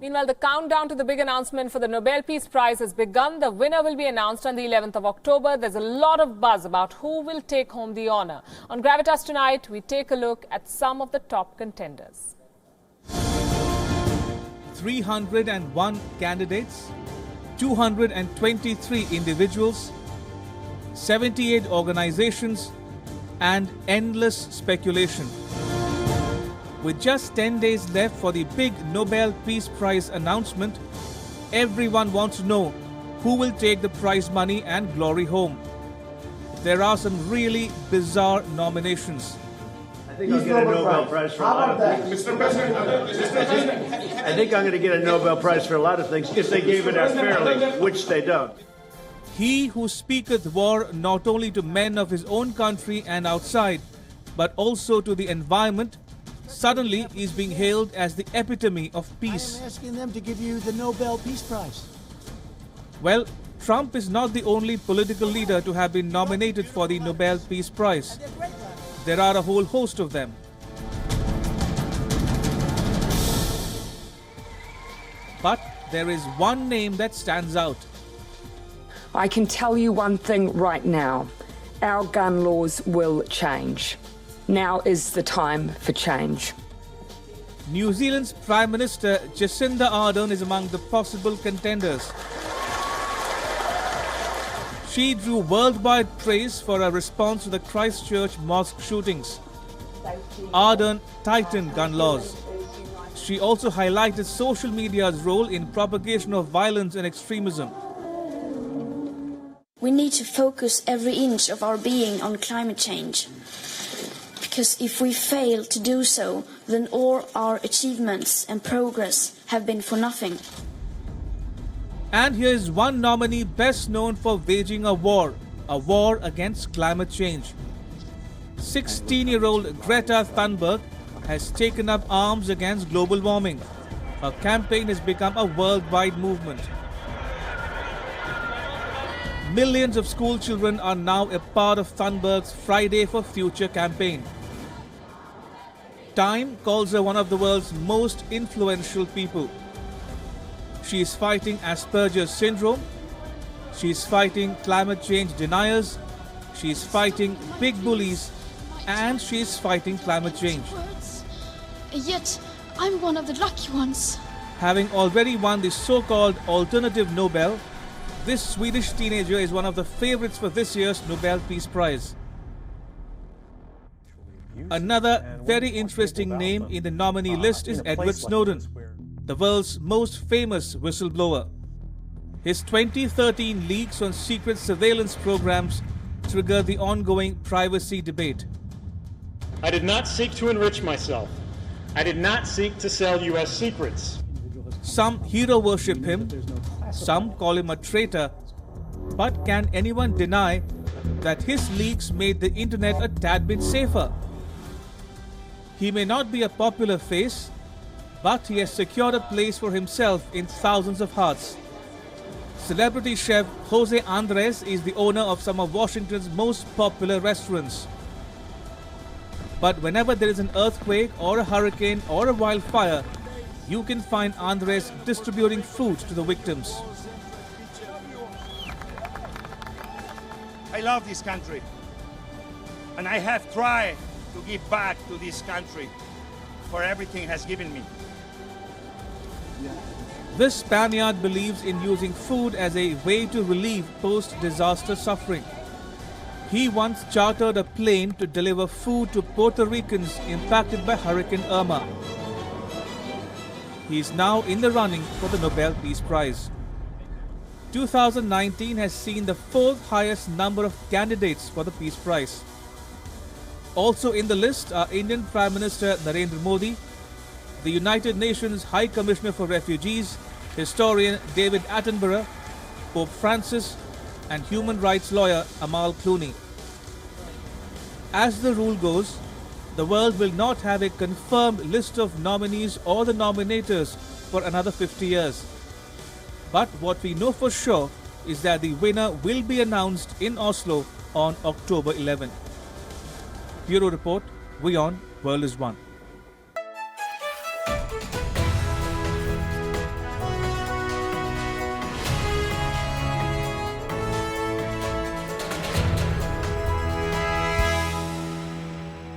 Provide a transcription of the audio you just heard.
Meanwhile, the countdown to the big announcement for the Nobel Peace Prize has begun. The winner will be announced on the 11th of October. There's a lot of buzz about who will take home the honor. On Gravitas tonight, we take a look at some of the top contenders. 301 candidates, 223 individuals, 78 organizations, and endless speculation. With just 10 days left for the big Nobel Peace Prize announcement, everyone wants to know who will take the prize money and glory home. There are some really bizarre nominations. I think I'll get a Nobel Prize for a lot of things. Mr. President, I think I'm going to get a Nobel Prize for a lot of things if they gave it out fairly, which they don't. He who speaketh war not only to men of his own country and outside, but also to the environment, suddenly is being hailed as the epitome of peace. I'm asking them to give you the Nobel Peace Prize. Well, Trump is not the only political leader to have been nominated for the Nobel Peace Prize. There are a whole host of them. But there is one name that stands out. I can tell you one thing right now. Our gun laws will change. Now is the time for change. New Zealand's Prime Minister Jacinda Ardern is among the possible contenders. She drew worldwide praise for her response to the Christchurch mosque shootings. Ardern tightened gun laws. She also highlighted social media's role in propagation of violence and extremism. We need to focus every inch of our being on climate change. Because if we fail to do so, then all our achievements and progress have been for nothing. And here is one nominee best known for waging a war against climate change. 16-year-old Greta Thunberg has taken up arms against global warming. Her campaign has become a worldwide movement. Millions of school children are now a part of Thunberg's Friday for Future campaign. Time calls her one of the world's most influential people. She is fighting Asperger's syndrome. She is fighting climate change deniers. She is fighting big bullies. And she is fighting climate change. Yet, I'm one of the lucky ones. Having already won the so-called alternative Nobel, this Swedish teenager is one of the favorites for this year's Nobel Peace Prize. Another very interesting name in the nominee list is Edward Snowden, the world's most famous whistleblower. His 2013 leaks on secret surveillance programs triggered the ongoing privacy debate. I did not seek to enrich myself. I did not seek to sell U.S. secrets. Some hero worship him, some call him a traitor, but can anyone deny that his leaks made the internet a tad bit safer? He may not be a popular face, but he has secured a place for himself in thousands of hearts. Celebrity chef Jose Andres is the owner of some of Washington's most popular restaurants. But whenever there is an earthquake or a hurricane or a wildfire, you can find Andres distributing food to the victims. I love this country, and I have tried to give back to this country for everything it has given me. This Spaniard believes in using food as a way to relieve post-disaster suffering. He once chartered a plane to deliver food to Puerto Ricans impacted by Hurricane Irma. He is now in the running for the Nobel Peace Prize. 2019 has seen the fourth highest number of candidates for the Peace Prize. Also in the list are Indian Prime Minister Narendra Modi, the United Nations High Commissioner for Refugees, historian David Attenborough, Pope Francis, and human rights lawyer Amal Clooney. As the rule goes, the world will not have a confirmed list of nominees or the nominators for another 50 years. But what we know for sure is that the winner will be announced in Oslo on October 11. Bureau Report, Wion, World is One.